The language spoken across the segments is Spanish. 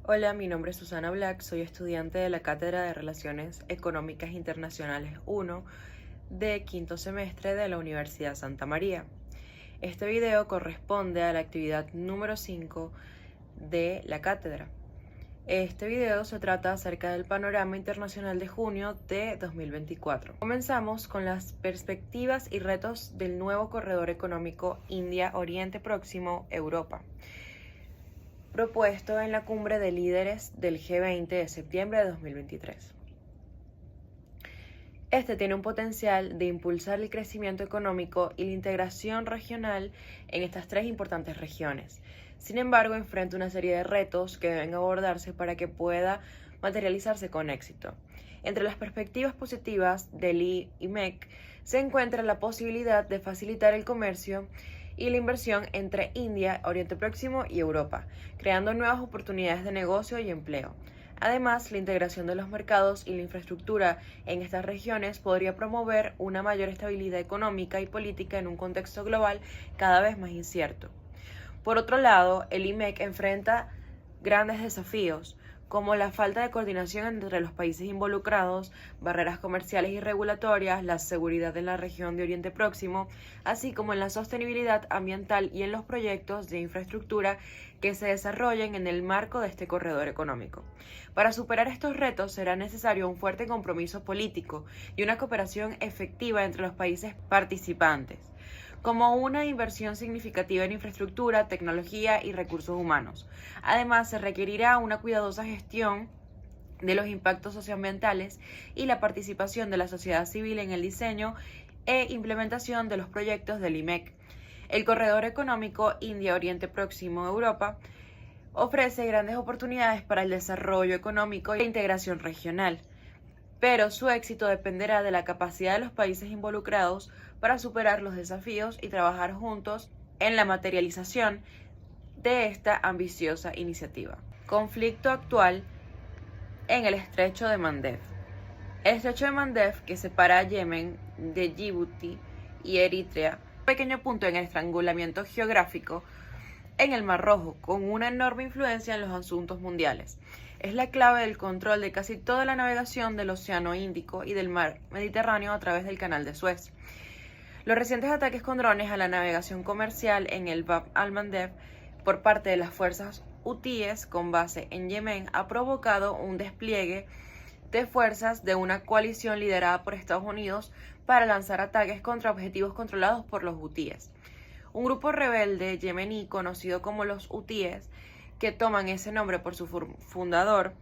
Hola, mi nombre es Susana Black, soy estudiante de la Cátedra de Relaciones Económicas Internacionales 1 de quinto semestre de la Universidad Santa María. Este video corresponde a la actividad número 5 de la cátedra. Este video se trata acerca del panorama internacional de junio de 2024. Comenzamos con las perspectivas y retos del nuevo corredor económico India-Oriente Próximo-Europa, propuesto en la cumbre de líderes del G20 de septiembre de 2023. Este tiene un potencial de impulsar el crecimiento económico y la integración regional en estas tres importantes regiones. Sin embargo, enfrenta una serie de retos que deben abordarse para que pueda materializarse con éxito. Entre las perspectivas positivas del IMEC se encuentra la posibilidad de facilitar el comercio y la inversión entre India, Oriente Próximo y Europa, creando nuevas oportunidades de negocio y empleo. Además, la integración de los mercados y la infraestructura en estas regiones podría promover una mayor estabilidad económica y política en un contexto global cada vez más incierto. Por otro lado, el IMEC enfrenta grandes desafíos, como la falta de coordinación entre los países involucrados, barreras comerciales y regulatorias, la seguridad en la región de Oriente Próximo, así como en la sostenibilidad ambiental y en los proyectos de infraestructura que se desarrollen en el marco de este corredor económico. Para superar estos retos será necesario un fuerte compromiso político y una cooperación efectiva entre los países participantes, como una inversión significativa en infraestructura, tecnología y recursos humanos. Además, se requerirá una cuidadosa gestión de los impactos socioambientales y la participación de la sociedad civil en el diseño e implementación de los proyectos del IMEC. El corredor económico India-Oriente Próximo-Europa ofrece grandes oportunidades para el desarrollo económico y la integración regional, pero su éxito dependerá de la capacidad de los países involucrados para superar los desafíos y trabajar juntos en la materialización de esta ambiciosa iniciativa. Conflicto actual en el estrecho de Mandev. El estrecho de Mandev, que separa a Yemen de Djibouti y Eritrea, un pequeño punto en el estrangulamiento geográfico en el Mar Rojo, con una enorme influencia en los asuntos mundiales. Es la clave del control de casi toda la navegación del Océano Índico y del Mar Mediterráneo a través del Canal de Suez. Los recientes ataques con drones a la navegación comercial en el Bab al-Mandeb por parte de las fuerzas hutíes con base en Yemen ha provocado un despliegue de fuerzas de una coalición liderada por Estados Unidos para lanzar ataques contra objetivos controlados por los hutíes. Un grupo rebelde yemení conocido como los hutíes, que toman ese nombre por su fundador,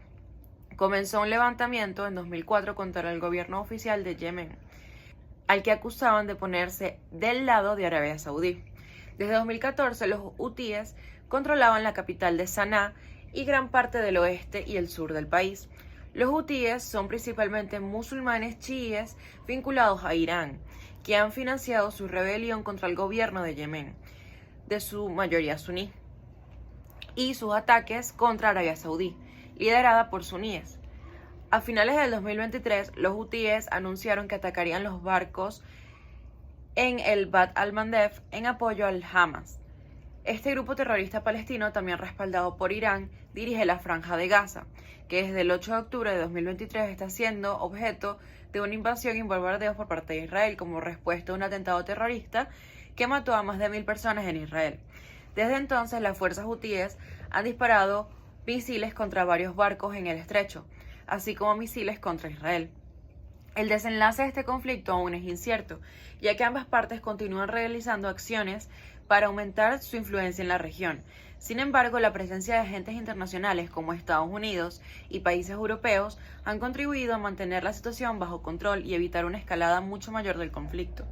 comenzó un levantamiento en 2004 contra el gobierno oficial de Yemen, al que acusaban de ponerse del lado de Arabia Saudí. Desde 2014, los hutíes controlaban la capital de Saná y gran parte del oeste y el sur del país. Los hutíes son principalmente musulmanes chiíes vinculados a Irán, que han financiado su rebelión contra el gobierno de Yemen, de su mayoría suní, y sus ataques contra Arabia Saudí, liderada por suníes. A finales del 2023, los hutíes anunciaron que atacarían los barcos en el Bab al-Mandeb en apoyo al Hamas. Este grupo terrorista palestino, también respaldado por Irán, dirige la Franja de Gaza, que desde el 8 de octubre de 2023 está siendo objeto de una invasión y bombardeos por parte de Israel como respuesta a un atentado terrorista que mató a más de 1.000 personas en Israel. Desde entonces, las fuerzas hutíes han disparado misiles contra varios barcos en el estrecho, así como misiles contra Israel. El desenlace de este conflicto aún es incierto, ya que ambas partes continúan realizando acciones para aumentar su influencia en la región. Sin embargo, la presencia de agentes internacionales como Estados Unidos y países europeos han contribuido a mantener la situación bajo control y evitar una escalada mucho mayor del conflicto.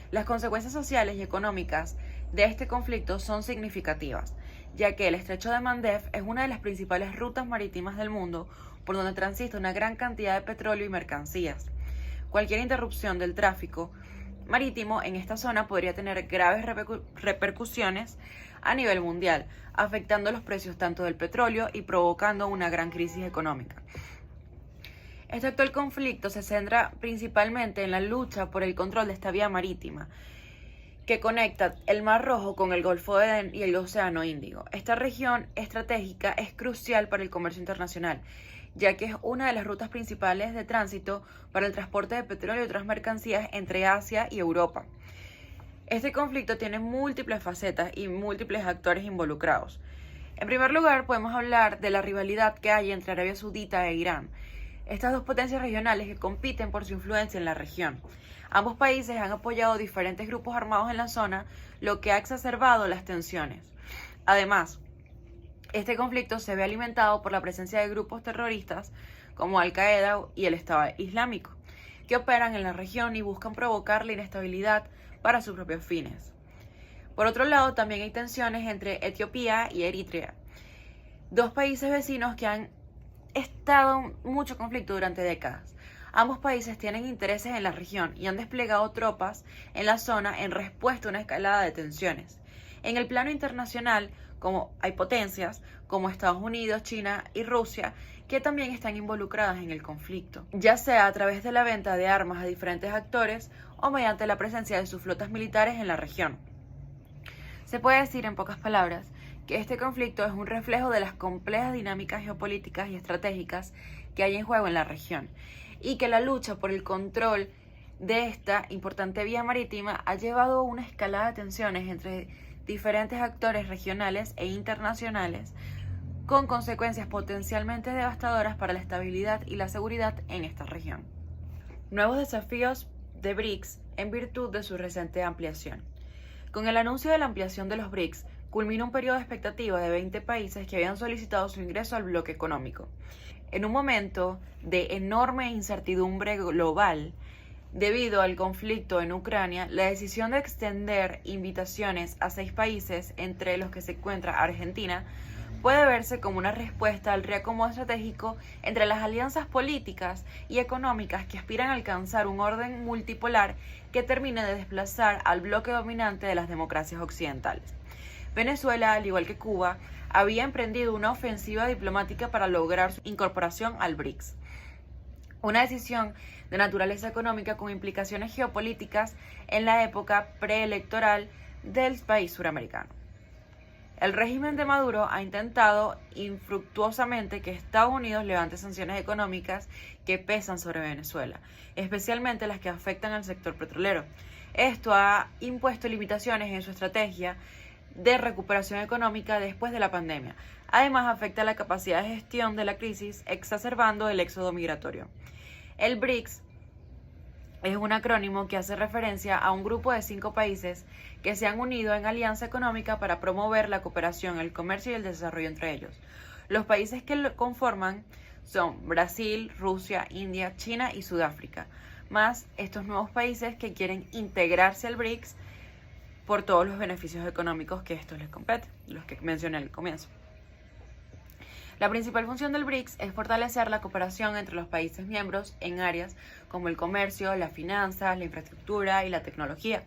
Las consecuencias sociales y económicas de este conflicto son significativas, ya que el estrecho de Mandev es una de las principales rutas marítimas del mundo por donde transita una gran cantidad de petróleo y mercancías. Cualquier interrupción del tráfico marítimo en esta zona podría tener graves repercusiones a nivel mundial, afectando los precios tanto del petróleo y provocando una gran crisis económica. Este actual conflicto se centra principalmente en la lucha por el control de esta vía marítima, que conecta el Mar Rojo con el Golfo de Adén y el Océano Índico. Esta región estratégica es crucial para el comercio internacional, ya que es una de las rutas principales de tránsito para el transporte de petróleo y otras mercancías entre Asia y Europa. Este conflicto tiene múltiples facetas y múltiples actores involucrados. En primer lugar, podemos hablar de la rivalidad que hay entre Arabia Saudita e Irán, estas dos potencias regionales que compiten por su influencia en la región. Ambos países han apoyado diferentes grupos armados en la zona, lo que ha exacerbado las tensiones. Además, este conflicto se ve alimentado por la presencia de grupos terroristas como Al-Qaeda y el Estado Islámico, que operan en la región y buscan provocar la inestabilidad para sus propios fines. Por otro lado, también hay tensiones entre Etiopía y Eritrea, dos países vecinos que han estado en mucho conflicto durante décadas. Ambos países tienen intereses en la región y han desplegado tropas en la zona en respuesta a una escalada de tensiones. En el plano internacional, hay potencias como Estados Unidos, China y Rusia que también están involucradas en el conflicto, ya sea a través de la venta de armas a diferentes actores o mediante la presencia de sus flotas militares en la región. Se puede decir en pocas palabras que este conflicto es un reflejo de las complejas dinámicas geopolíticas y estratégicas que hay en juego en la región, y que la lucha por el control de esta importante vía marítima ha llevado a una escalada de tensiones entre diferentes actores regionales e internacionales, con consecuencias potencialmente devastadoras para la estabilidad y la seguridad en esta región. Nuevos desafíos de BRICS en virtud de su reciente ampliación. Con el anuncio de la ampliación de los BRICS, culmina un periodo de expectativa de 20 países que habían solicitado su ingreso al bloque económico. En un momento de enorme incertidumbre global, debido al conflicto en Ucrania, la decisión de extender invitaciones a 6 países, entre los que se encuentra Argentina, puede verse como una respuesta al reacomodo estratégico entre las alianzas políticas y económicas que aspiran a alcanzar un orden multipolar que termine de desplazar al bloque dominante de las democracias occidentales. Venezuela, al igual que Cuba, había emprendido una ofensiva diplomática para lograr su incorporación al BRICS. Una decisión de naturaleza económica con implicaciones geopolíticas en la época preelectoral del país suramericano. El régimen de Maduro ha intentado infructuosamente que Estados Unidos levante sanciones económicas que pesan sobre Venezuela, especialmente las que afectan al sector petrolero. Esto ha impuesto limitaciones en su estrategia de recuperación económica después de la pandemia. Además, afecta la capacidad de gestión de la crisis, exacerbando el éxodo migratorio. El BRICS es un acrónimo que hace referencia a un grupo de 5 países que se han unido en alianza económica para promover la cooperación, el comercio y el desarrollo entre ellos. Los países que lo conforman son Brasil, Rusia, India, China y Sudáfrica, más estos nuevos países que quieren integrarse al BRICS por todos los beneficios económicos que estos les competen, los que mencioné al comienzo. La principal función del BRICS es fortalecer la cooperación entre los países miembros en áreas como el comercio, las finanzas, la infraestructura y la tecnología.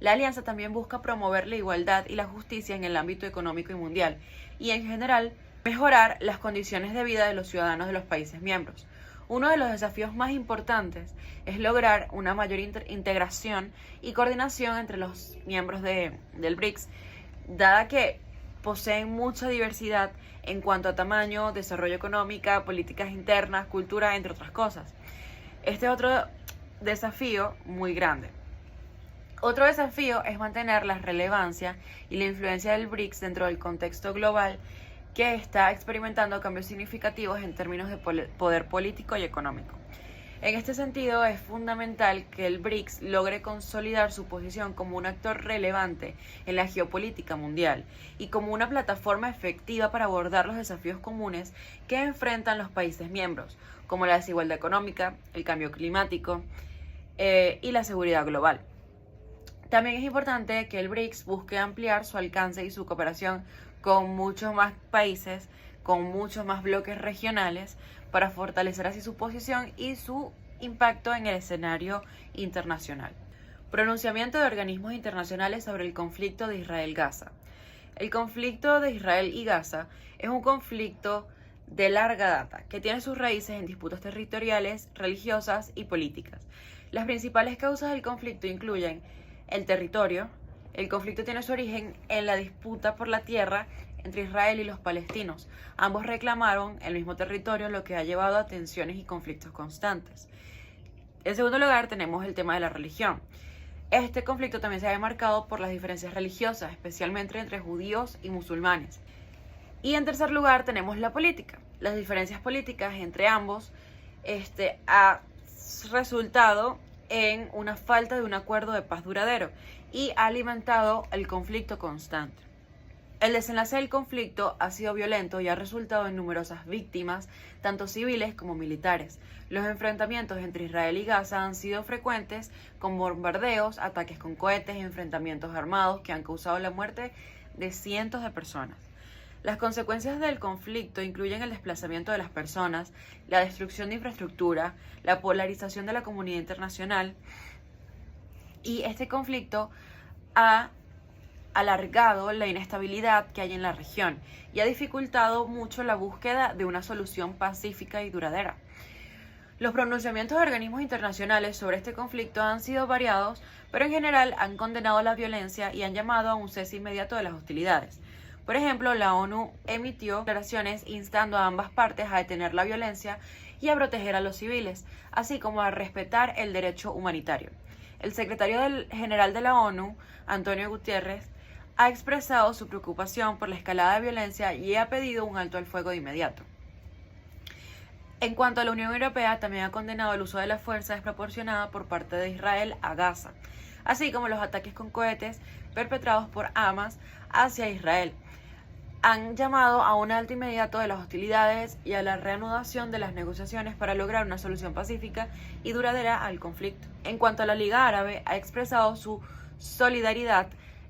La alianza también busca promover la igualdad y la justicia en el ámbito económico y mundial, y en general mejorar las condiciones de vida de los ciudadanos de los países miembros. Uno de los desafíos más importantes es lograr una mayor integración y coordinación entre los miembros del BRICS, dada que poseen mucha diversidad en cuanto a tamaño, desarrollo económico, políticas internas, cultura, entre otras cosas. Este es otro desafío muy grande. Otro desafío es mantener la relevancia y la influencia del BRICS dentro del contexto global que está experimentando cambios significativos en términos de poder político y económico. En este sentido, es fundamental que el BRICS logre consolidar su posición como un actor relevante en la geopolítica mundial y como una plataforma efectiva para abordar los desafíos comunes que enfrentan los países miembros, como la desigualdad económica, el cambio climático y la seguridad global. También es importante que el BRICS busque ampliar su alcance y su cooperación con muchos más países, con muchos más bloques regionales, para fortalecer así su posición y su impacto en el escenario internacional. Pronunciamiento de organismos internacionales sobre el conflicto de Israel-Gaza. El conflicto de Israel y Gaza es un conflicto de larga data que tiene sus raíces en disputas territoriales, religiosas y políticas. Las principales causas del conflicto incluyen el territorio, El conflicto tiene su origen en la disputa por la tierra entre Israel y los palestinos. Ambos reclamaron el mismo territorio, lo que ha llevado a tensiones y conflictos constantes. En segundo lugar, tenemos el tema de la religión. Este conflicto también se ha marcado por las diferencias religiosas, especialmente entre judíos y musulmanes. Y en tercer lugar, tenemos la política. Las diferencias políticas entre ambos ha resultado en una falta de un acuerdo de paz duradero y ha alimentado el conflicto constante. El desenlace del conflicto ha sido violento y ha resultado en numerosas víctimas, tanto civiles como militares. Los enfrentamientos entre Israel y Gaza han sido frecuentes, con bombardeos, ataques con cohetes y enfrentamientos armados que han causado la muerte de cientos de personas. Las consecuencias del conflicto incluyen el desplazamiento de las personas, la destrucción de infraestructura, la polarización de la comunidad internacional, y este conflicto ha alargado la inestabilidad que hay en la región y ha dificultado mucho la búsqueda de una solución pacífica y duradera. Los pronunciamientos de organismos internacionales sobre este conflicto han sido variados, pero en general han condenado la violencia y han llamado a un cese inmediato de las hostilidades. Por ejemplo, la ONU emitió declaraciones instando a ambas partes a detener la violencia y a proteger a los civiles, así como a respetar el derecho humanitario. El secretario general de la ONU, Antonio Guterres, ha expresado su preocupación por la escalada de violencia y ha pedido un alto al fuego de inmediato. En cuanto a la Unión Europea, también ha condenado el uso de la fuerza desproporcionada por parte de Israel a Gaza, así como los ataques con cohetes perpetrados por Hamas hacia Israel. Han llamado a un alto inmediato de las hostilidades y a la reanudación de las negociaciones para lograr una solución pacífica y duradera al conflicto. En cuanto a la Liga Árabe, ha expresado su solidaridad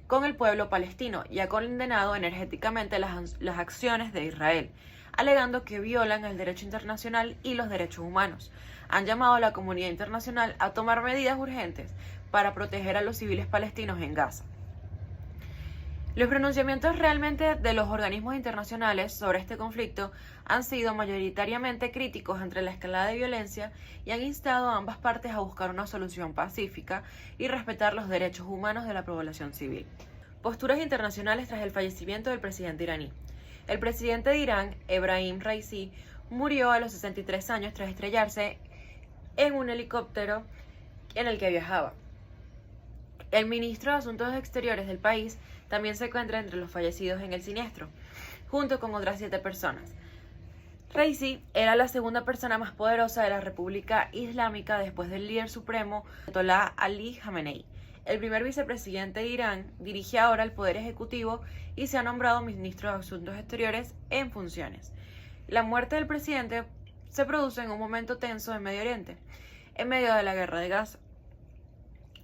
con el pueblo palestino y ha condenado energéticamente las acciones de Israel, alegando que violan el derecho internacional y los derechos humanos. Han llamado a la comunidad internacional a tomar medidas urgentes para proteger a los civiles palestinos en Gaza. Los pronunciamientos realmente de los organismos internacionales sobre este conflicto han sido mayoritariamente críticos ante la escalada de violencia y han instado a ambas partes a buscar una solución pacífica y respetar los derechos humanos de la población civil. Posturas internacionales tras el fallecimiento del presidente iraní. El presidente de Irán, Ebrahim Raisi, murió a los 63 años tras estrellarse en un helicóptero en el que viajaba. El ministro de Asuntos Exteriores del país también se encuentra entre los fallecidos en el siniestro, junto con otras 7 personas. Raisi era la segunda persona más poderosa de la República Islámica después del líder supremo Ayatollah Ali Khamenei. El primer vicepresidente de Irán dirige ahora el Poder Ejecutivo y se ha nombrado ministro de Asuntos Exteriores en funciones. La muerte del presidente se produce en un momento tenso en Medio Oriente, en medio de la guerra de Gaza.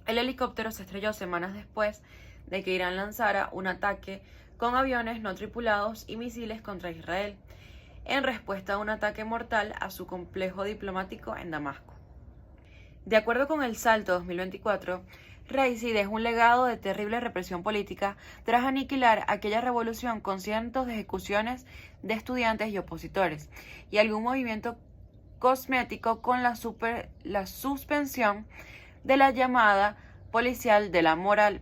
El helicóptero se estrelló semanas después de que Irán lanzara un ataque con aviones no tripulados y misiles contra Israel, en respuesta a un ataque mortal a su complejo diplomático en Damasco. De acuerdo con el Salto 2024, Raisi deja un legado de terrible represión política tras aniquilar aquella revolución con cientos de ejecuciones de estudiantes y opositores, y algún movimiento cosmético con la suspensión de la llamada policial de la moral,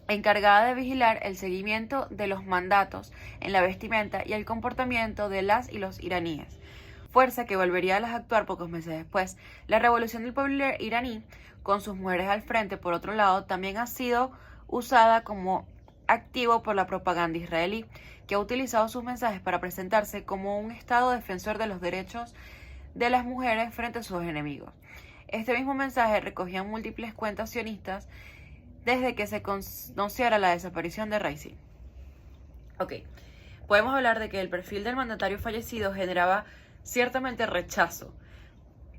encargada de vigilar el seguimiento de los mandatos en la vestimenta y el comportamiento de las y los iraníes, fuerza que volvería a actuar pocos meses después. La revolución del pueblo iraní, con sus mujeres al frente, por otro lado, también ha sido usada como activo por la propaganda israelí, que ha utilizado sus mensajes para presentarse como un Estado defensor de los derechos de las mujeres frente a sus enemigos. Este mismo mensaje recogía en múltiples cuentas sionistas desde que se conociera la desaparición de Raisi. Podemos hablar de que el perfil del mandatario fallecido generaba ciertamente rechazo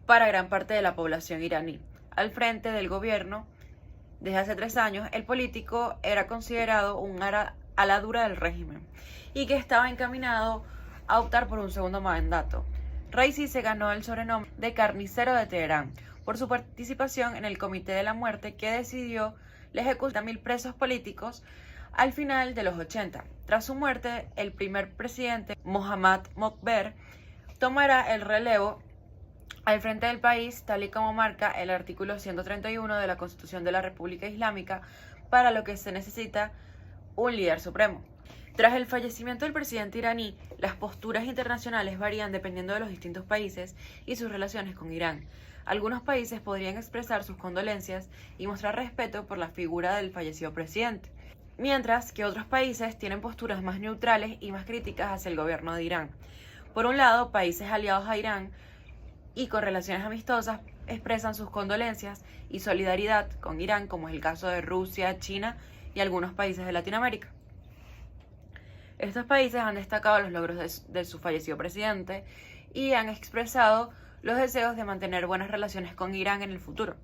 para gran parte de la población iraní. Al frente del gobierno, desde hace 3 años, el político era considerado un ala dura del régimen y que estaba encaminado a optar por un segundo mandato. Raisi se ganó el sobrenombre de carnicero de Teherán por su participación en el Comité de la Muerte, que decidió la ejecución de 1.000 presos políticos al final de los 80. Tras su muerte, el primer presidente, Mohammad Mokber, tomará el relevo al frente del país, tal y como marca el artículo 131 de la Constitución de la República Islámica, para lo que se necesita un líder supremo. Tras el fallecimiento del presidente iraní, las posturas internacionales varían dependiendo de los distintos países y sus relaciones con Irán. Algunos países podrían expresar sus condolencias y mostrar respeto por la figura del fallecido presidente, mientras que otros países tienen posturas más neutrales y más críticas hacia el gobierno de Irán. Por un lado, países aliados a Irán y con relaciones amistosas expresan sus condolencias y solidaridad con Irán, como es el caso de Rusia, China y algunos países de Latinoamérica. Estos países han destacado los logros de su fallecido presidente y han expresado los deseos de mantener buenas relaciones con Irán en el futuro.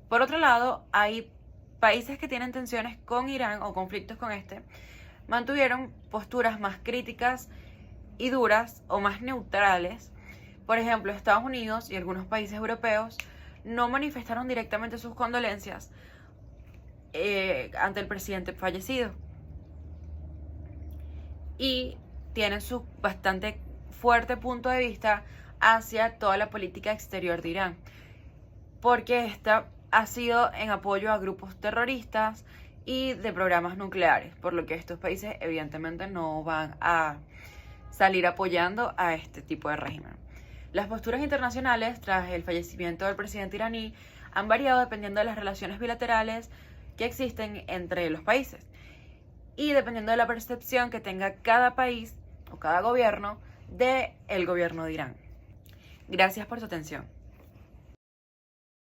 Por otro lado, hay países que tienen tensiones con Irán o conflictos con este, mantuvieron posturas más críticas y duras o más neutrales. Por ejemplo, Estados Unidos y algunos países europeos no manifestaron directamente sus condolencias ante el presidente fallecido, y tienen su bastante fuerte punto de vista hacia toda la política exterior de Irán, porque esta ha sido en apoyo a grupos terroristas y de programas nucleares, por lo que estos países evidentemente no van a salir apoyando a este tipo de régimen. Las posturas internacionales tras el fallecimiento del presidente iraní han variado dependiendo de las relaciones bilaterales que existen entre los países y dependiendo de la percepción que tenga cada país o cada gobierno del gobierno de Irán. Gracias por su atención.